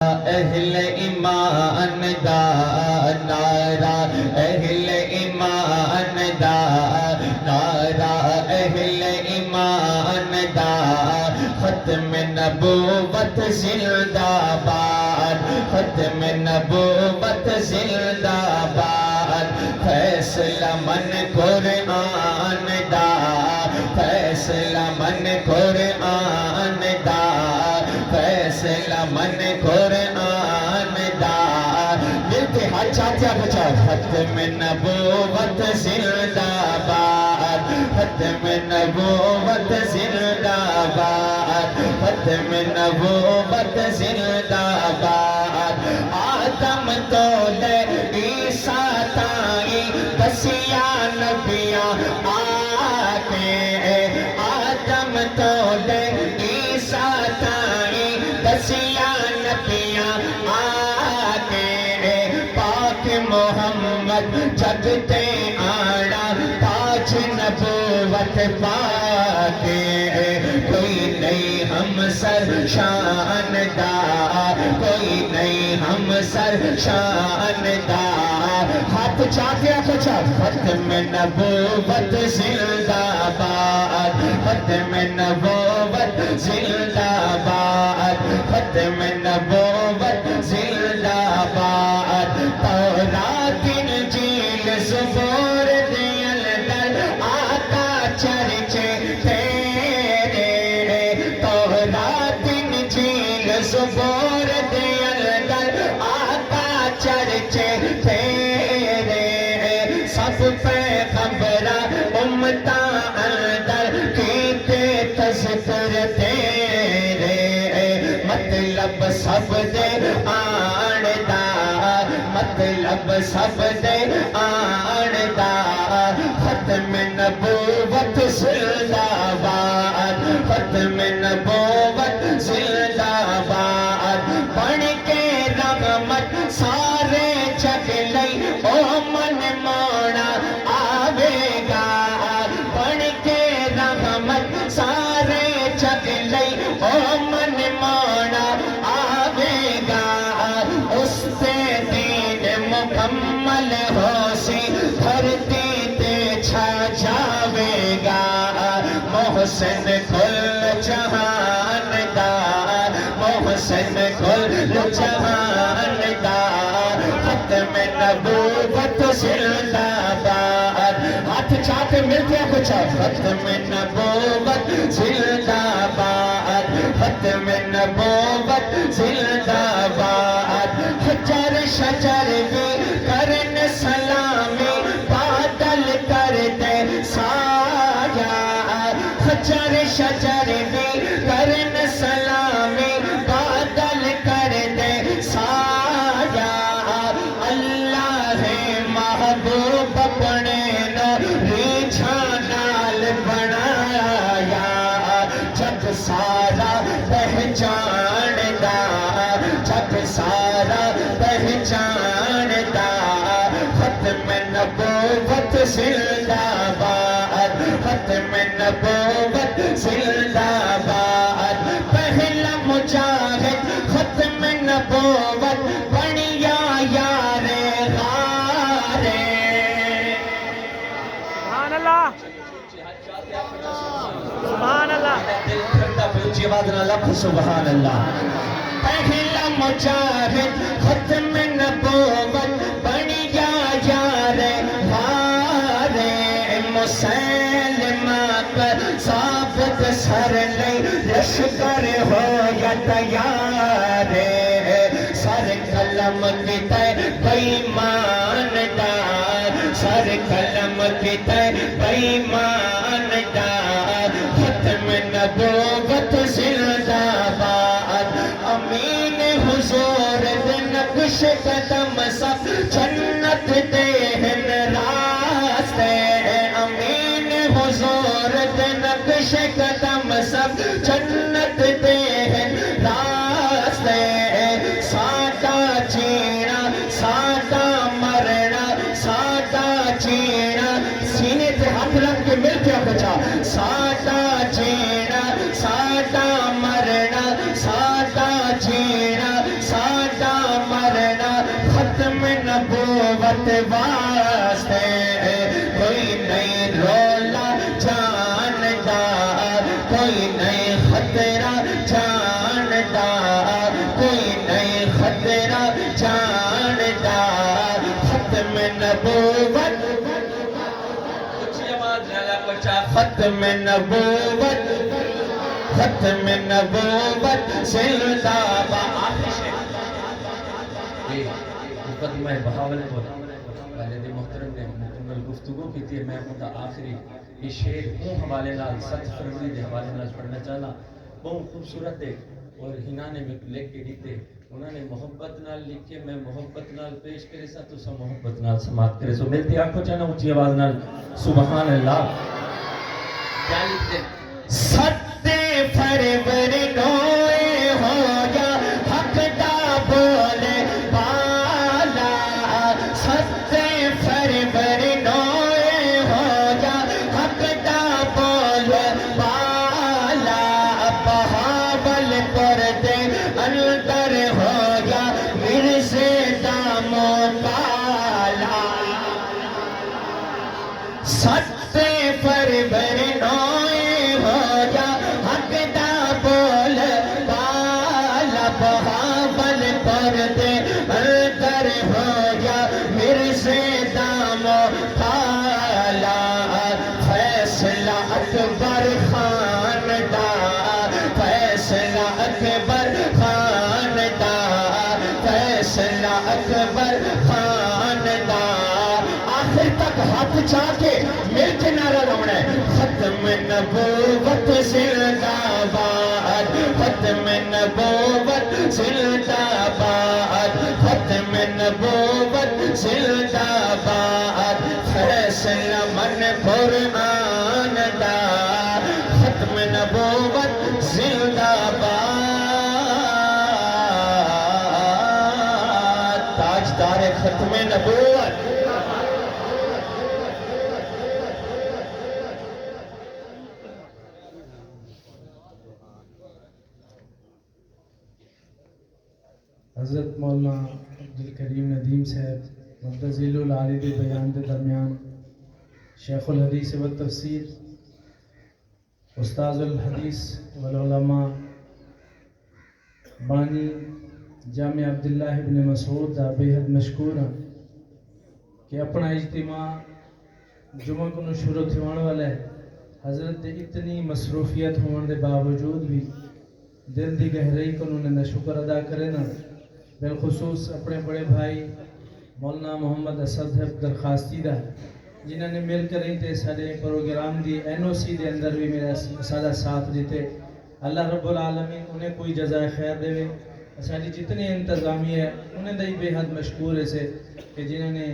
اہل ایمان دا نعرہ، اہل ایمان دا نعرہ، اہل ایمان دا ختم نبوت زندہ باد، ختم نبوت زندہ باد، فیصلہ من قرآن دا، فیصلہ من قرآن دا، فیصلہ من قرآن دا، ملتے ہاتھ چاہتے ہیں بچا، ختم نبوت زندہ باد، ختم نبوت زندہ باد، ختم نبوت زندہ باد، آدم تو لے عیسیٰ تائی دسیا نبیاں آکے، آدم تو لے عیسیٰ تائی دسیا نبیاں آکے، پاک محمد جگتے آڑا تاج نبوت پاکے، کوئی نہیں ہم سر شان دا، کوئی نہیں ہم سر شان دا، ہاتھ چاہتے ہیں کچھ، ختم نبوت زندہ باد، ختم نبوت زندہ باد، ختم نبوت زندہ باد، تورات انجیل زبور دیل در آقا چرچے تیرے، تورات انجیل زبور دیل در آقا چرچے تیرے، سب پیغمبرہ امتاں اندر کیتے تذکر تیرے، مطلب سب دے آن دا، مطلب سب دے آن دا، ختم نبوت زندہ باد، ختم نبوت زندہ باد، بن کے رحمت سارے جگ لئی او من موڑا آوے گا، بن کے رحمت سارے جگ لئی او من موڑا آوے گا، اس سے دین مکمل ہو سی دھرتی تے چھا جاوے گا، محسن کل جہان دا، محسن کل جہان دا، ختم نبوت زندہ باد، ہاتھ چاہتے ملتے ہیں کچھ، ختم نبوت زندہ باد، ختم نبوت زندہ باد، حجر شجر بھی کرن سلامی بادل کر دے سایہ، حجر شجر بھی کرن سلامی بادل کر دے سایہ، اللہ محبوب اپنے نوری جھانال بنایا، جگ سارا پہچان دا، جگ سارا پہچان دا، ختم نبوت زندہ باد، ختم نبوت زندہ باد، پہلا مجاہد ختم نبوت بنیا یار غارے، سبحان اللہ، سبحان اللہ، دل ٹھنڈا پہنچی آواز نہ لکھ سبحان اللہ، پہلا مجاہد ختم نبوت بنیا یار غارے، مسلمہ کر ثابت سر لئی لشکر ہو یا تیار، سر قلم کی تے بیمان دار، سر قلم کی تے بیمان دار، ختم نبوت زندہ باد، امین حضور دے نقش قدم سب جنت دے ہن راستے، امین حضور دے نقش قدم سب جنت دے ہن راستے، ساڈا جینا ساڈا مرنا ساڈا جینا، سینے تے ہاتھ رکھ کے مل کے بچا، ساڈا جینا ساڈا مرنا ساڈا جینا ساڈا ختم نبوت واسطے کوئی نہیں رولا جاندا کوئی نہیں خطرہ جاندا کوئی نہیں خطرہ جاندا ختم نبوت ختم نبوت ختم نبوت زندہ باد مقدمہ بہاول پر والد محترم نے مکمل گفتگو کی تھی. میں اپنا آخری یہ شعر ہوں حوالے نال 7 فروری کے حوالے نال پڑھنا چاہنا. بہت خوبصورت ہے اور ہنا نے لکھ کے دیتے. انہوں نے محبت نال لکھے میں محبت نال پیش کرے سا تو سا محبت نال سماعت کرے سو. ملتی آنکھوں چاہنا اونچی آواز نال سبحان اللہ. کیا لکھتے ہیں؟ 7 فروری نوئے ہو یا حق دا بولے بالا 7 فروری نوئے ہو یا حق دا بولے بالا بہاول پر دے اندر ہو یا مرزے دا موکالا 7 فروری نوئے ہو یا حق دا بول بالا بہاول پر دے اندر ہو یا مرزے دا موکالا فیصلہ اکبر خان دا فیصلہ اکبر خان دا فیصلہ اکبر خان دا آخر تک ہاتھ چاہ کے مل کے نعرہ لگنا ہے. ختم نبوت زندہ باد ختم نبوت زندہ باد ختم نبوت زندہ باد فیصلہ من قرآن دا ختم نبوت زندہ باد تاجدار ختم نبوت. حضرت مولانا عبدالکریم ندیم صاحب مدذل العالی دے بیان دے درمیان شیخ الحدیث و تفسیر استاذ الحدیث والعلماء بانی جامع عبداللہ ابن مسعود دا بےحد مشکور ہیں کہ اپنا اجتماع جمعہ کو شروع تھیوان والا ہے. حضرت دے اتنی مصروفیت ہونے دے باوجود بھی دل دی گہرائی کو انہوں نے شکر ادا کرے نا. بالخصوص اپنے بڑے بھائی مولانا محمد اسد درخواستی دا جنہوں نے مل کر ہی تے سارے پروگرام دی NOC دے اندر بھی میرا سارا ساتھ دیتے. اللہ رب العالمین انہیں کوئی جزائے خیر دے. ساری جتنے انتظامی ہے انہیں دے بے حد مشکور ہے سے کہ جنہوں نے